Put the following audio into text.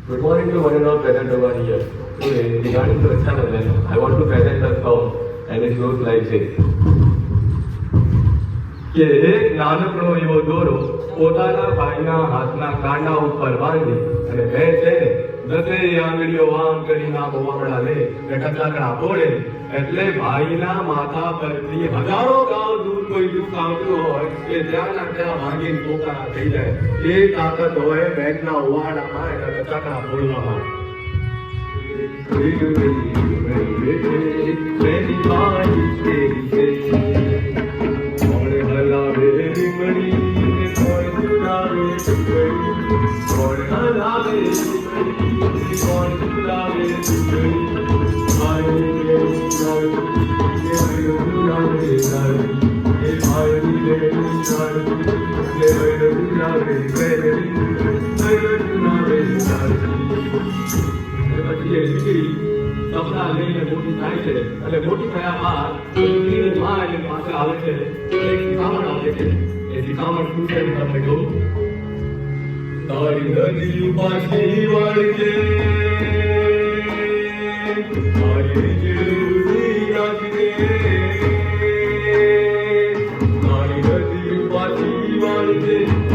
Good morning to one and all present over here. Today, regarding to Raksha I want to present a song and it goes like this. કે એક નાનકડો એવો દોરો પોતાના ભાઈના હાથના કાંડા ઉપર બાંધી અને કહે છે ને દસે આંગળીઓ આમ કરીને આ બોવામડા લે ને ટકલાકડા ફોડે એટલે ભાઈના માથા પરથી હજારો ગાંવ દૂર કોઈ દુઃખ આવતું હોય કે ત્યાં ના ત્યાં ભાંગીને પોતા થઈ જાય એ તાકાત હોય બેગના ઓવાડામાં એના ટકલાકડા ફોડવામાં સપના લઈને મોટી થાય છે એટલે મોટી થયા બાદ દીકરીની માં એની પાસે આવે છે એક શિખામણ આવે છે એ શિખામણ શું છે તમને કહું તારી નદી પાછી વળજે તારી જેવી રાખજે તારી નદી પાછી વળજે